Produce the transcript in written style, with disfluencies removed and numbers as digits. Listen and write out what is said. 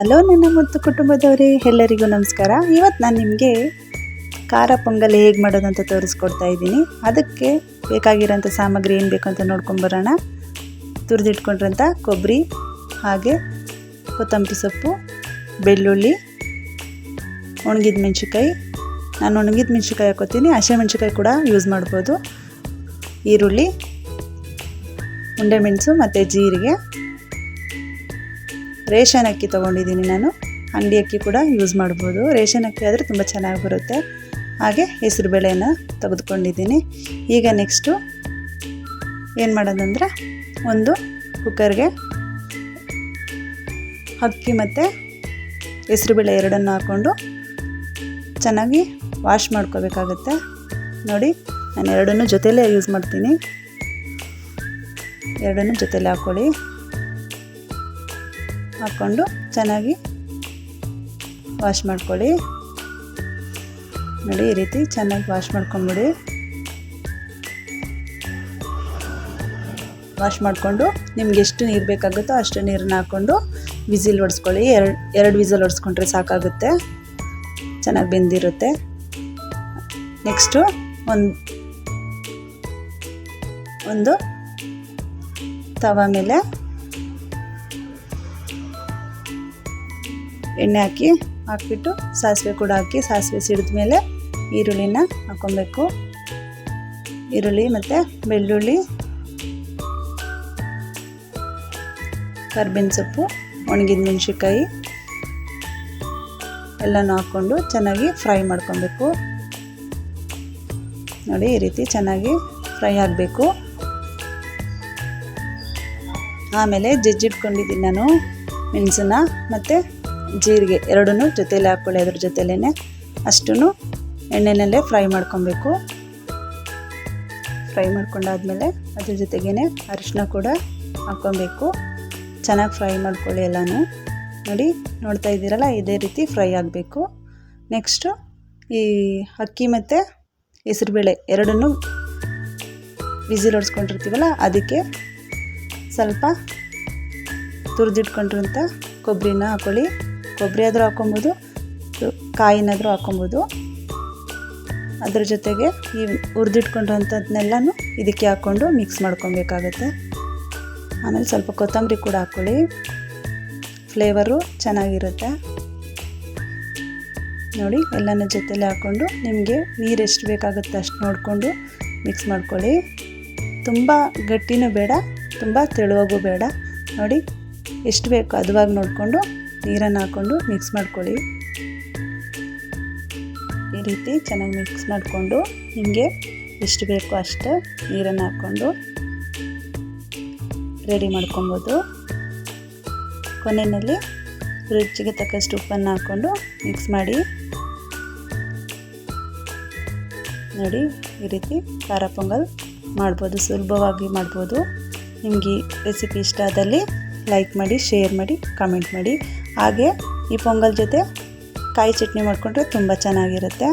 Hello ನನ್ನ ಮುದ್ದು ಕುಟುಂಬದವರೇ, ಎಲ್ಲರಿಗೂ ನಮಸ್ಕಾರ. ಇವತ್ತು ನಾನು ನಿಮಗೆ ಖಾರ ಪೊಂಗಲ್ ಹೇಗೆ ಮಾಡೋದು ಅಂತ ತೋರಿಸ್ಕೊಡ್ತಾ ಇದ್ದೀನಿ. ಅದಕ್ಕೆ ಬೇಕಾಗಿರೋಂಥ ಸಾಮಗ್ರಿ ಏನು ಬೇಕು ಅಂತ ನೋಡ್ಕೊಂಬರೋಣ. ತುರಿದಿಟ್ಕೊಂಡಿರೋಂಥ ಕೊಬ್ಬರಿ, ಹಾಗೆ ಕೊತ್ತಂಬರಿ ಸೊಪ್ಪು, ಬೆಳ್ಳುಳ್ಳಿ, ಒಣಗಿದ ಮೆಣಸಿನ್ಕಾಯಿ. ನಾನು ಒಣಗಿದ ಮೆಣಸಿನ್ಕಾಯಿ ಹಾಕೋತೀನಿ, ಹಸಿಮೆಣಸಿನ್ಕಾಯಿ ಕೂಡ ಯೂಸ್ ಮಾಡ್ಬೋದು. ಈರುಳ್ಳಿ, ಉಂಡೆ ಮೆಣಸು ಮತ್ತು ಜೀರಿಗೆ. ರೇಷನ್ ಅಕ್ಕಿ ತೊಗೊಂಡಿದ್ದೀನಿ ನಾನು, ಅಂಗಡಿ ಅಕ್ಕಿ ಕೂಡ ಯೂಸ್ ಮಾಡ್ಬೋದು. ರೇಷನ್ ಅಕ್ಕಿ ಆದರೆ ತುಂಬ ಚೆನ್ನಾಗಿ ಬರುತ್ತೆ. ಹಾಗೆ ಹೆಸರು ಬೇಳೆನ ತೆಗೆದುಕೊಂಡಿದ್ದೀನಿ. ಈಗ ನೆಕ್ಸ್ಟು ಏನು ಮಾಡೋದಂದರೆ, ಒಂದು ಕುಕ್ಕರ್ಗೆ ಅಕ್ಕಿ ಮತ್ತು ಹೆಸರುಬೇಳೆ ಎರಡನ್ನು ಹಾಕ್ಕೊಂಡು ಚೆನ್ನಾಗಿ ವಾಶ್ ಮಾಡ್ಕೋಬೇಕಾಗುತ್ತೆ. ನೋಡಿ, ನಾನು ಎರಡನ್ನೂ ಜೊತೆಯಲ್ಲೇ ಯೂಸ್ ಮಾಡ್ತೀನಿ. ಎರಡನ್ನೂ ಜೊತೆಯಲ್ಲೇ ಹಾಕ್ಕೊಂಡು ಚೆನ್ನಾಗಿ ವಾಶ್ ಮಾಡ್ಕೊಳ್ಳಿ. ನೋಡಿ, ಈ ರೀತಿ ಚೆನ್ನಾಗಿ ವಾಶ್ ಮಾಡ್ಕೊಂಬಿಡಿ. ವಾಶ್ ಮಾಡಿಕೊಂಡು ನಿಮ್ಗೆ ಎಷ್ಟು ನೀರು ಬೇಕಾಗುತ್ತೋ ಅಷ್ಟು ನೀರನ್ನ ಹಾಕ್ಕೊಂಡು ವಿಸಿಲ್ ಹೊಡೆಸ್ಕೊಳ್ಳಿ. ಎರಡು ವಿಸಿಲ್ ಹೊಡೆಸ್ಕೊಂಡ್ರೆ ಸಾಕಾಗುತ್ತೆ, ಚೆನ್ನಾಗಿ ಬೆಂದಿರುತ್ತೆ. ನೆಕ್ಸ್ಟು ಒಂದು ತವ ಮೇಲೆ ಎಣ್ಣೆ ಹಾಕಿಬಿಟ್ಟು ಸಾಸಿವೆ ಕೂಡ ಹಾಕಿ, ಸಾಸಿವೆ ಸಿಡಿದ ಮೇಲೆ ಈರುಳ್ಳಿನ ಹಾಕ್ಕೊಬೇಕು. ಈರುಳ್ಳಿ ಮತ್ತು ಬೆಳ್ಳುಳ್ಳಿ, ಕರ್ಬೇವಿನ ಸೊಪ್ಪು, ಒಣಗಿದ ಮೆಣಸಿನ್ಕಾಯಿ ಎಲ್ಲನೂ ಹಾಕ್ಕೊಂಡು ಚೆನ್ನಾಗಿ ಫ್ರೈ ಮಾಡ್ಕೊಬೇಕು. ನೋಡಿ, ಈ ರೀತಿ ಚೆನ್ನಾಗಿ ಫ್ರೈ ಆಗಬೇಕು. ಆಮೇಲೆ ಜಜ್ಜಿಟ್ಕೊಂಡಿದ್ದೀನಿ ನಾನು ಮೆಣಸನ್ನ ಮತ್ತು ಜೀರಿಗೆ ಎರಡನ್ನೂ ಜೊತೆಯಲ್ಲಿ ಹಾಕ್ಕೊಳ್ಳಿ. ಅದ್ರ ಜೊತೆಲೇ ಅಷ್ಟೂ ಎಣ್ಣೆನಲ್ಲೇ ಫ್ರೈ ಮಾಡ್ಕೊಬೇಕು. ಫ್ರೈ ಮಾಡ್ಕೊಂಡಾದ್ಮೇಲೆ ಅದ್ರ ಜೊತೆಗೇ ಅರಿಶಿನ ಕೂಡ ಹಾಕ್ಕೊಬೇಕು. ಚೆನ್ನಾಗಿ ಫ್ರೈ ಮಾಡ್ಕೊಳ್ಳಿ ಎಲ್ಲನೂ. ನೋಡಿ, ನೋಡ್ತಾ ಇದ್ದೀರಲ್ಲ, ಇದೇ ರೀತಿ ಫ್ರೈ ಆಗಬೇಕು. ನೆಕ್ಸ್ಟು ಈ ಅಕ್ಕಿ ಮತ್ತು ಹೆಸರುಬೇಳೆ ಎರಡನ್ನೂ ವಿಸಿಲ್ ಹೊಡೆಸ್ಕೊಂಡಿರ್ತೀವಲ್ಲ, ಅದಕ್ಕೆ ಸ್ವಲ್ಪ ತುರಿದಿಟ್ಕೊಂಡಿರೋಂಥ ಕೊಬ್ಬರಿನ ಹಾಕ್ಕೊಳ್ಳಿ. ಕೊಬ್ಬರಿ ಆದರೂ ಹಾಕ್ಕೊಬೋದು, ಕಾಯಿನಾದರೂ ಹಾಕ್ಕೊಬೋದು. ಅದ್ರ ಜೊತೆಗೆ ಈ ಹುರಿದಿಟ್ಕೊಂಡಿರೋಂಥದ್ದನ್ನೆಲ್ಲನೂ ಇದಕ್ಕೆ ಹಾಕ್ಕೊಂಡು ಮಿಕ್ಸ್ ಮಾಡ್ಕೊಬೇಕಾಗತ್ತೆ. ಆಮೇಲೆ ಸ್ವಲ್ಪ ಕೊತ್ತಂಬರಿ ಕೂಡ ಹಾಕ್ಕೊಳ್ಳಿ, ಫ್ಲೇವರು ಚೆನ್ನಾಗಿರುತ್ತೆ. ನೋಡಿ, ಎಲ್ಲನೂ ಜೊತೆಲಿ ಹಾಕ್ಕೊಂಡು ನಿಮಗೆ ನೀರು ಎಷ್ಟು ಬೇಕಾಗುತ್ತೆ ಅಷ್ಟು ನೋಡಿಕೊಂಡು ಮಿಕ್ಸ್ ಮಾಡ್ಕೊಳ್ಳಿ. ತುಂಬ ಗಟ್ಟಿನೂ ಬೇಡ, ತುಂಬ ತೆಳುವಾಗೂ ಬೇಡ. ನೋಡಿ, ಎಷ್ಟು ಬೇಕು ಅದುವಾಗಿ ನೋಡಿಕೊಂಡು ನೀರನ್ನು ಹಾಕ್ಕೊಂಡು ಮಿಕ್ಸ್ ಮಾಡ್ಕೊಳ್ಳಿ. ಈ ರೀತಿ ಚೆನ್ನಾಗಿ ಮಿಕ್ಸ್ ಮಾಡಿಕೊಂಡು ನಿಮಗೆ ಎಷ್ಟು ಬೇಕೋ ಅಷ್ಟು ನೀರನ್ನು ಹಾಕ್ಕೊಂಡು ರೆಡಿ ಮಾಡ್ಕೊಬೋದು. ಕೊನೆಯಲ್ಲಿ ರುಚಿಗೆ ತಕ್ಕಷ್ಟು ಉಪ್ಪನ್ನು ಹಾಕ್ಕೊಂಡು ಮಿಕ್ಸ್ ಮಾಡಿ. ನೋಡಿ, ಈ ರೀತಿ ಖಾರ ಪೊಂಗಲ್ ಮಾಡ್ಬೋದು, ಸುಲಭವಾಗಿ ಮಾಡ್ಬೋದು. ನಿಮಗೆ ಈ ರೆಸಿಪಿ ಇಷ್ಟ ಆದಲ್ಲಿ ಲೈಕ್ ಮಾಡಿ, ಶೇರ್ ಮಾಡಿ, ಕಾಮೆಂಟ್ ಮಾಡಿ. ಹಾಗೆ ಈ ಪೊಂಗಲ್ ಜೊತೆ ಕಾಯಿ ಚಟ್ನಿ ಮಾಡಿಕೊಂಡ್ರೆ ತುಂಬ ಚೆನ್ನಾಗಿರುತ್ತೆ.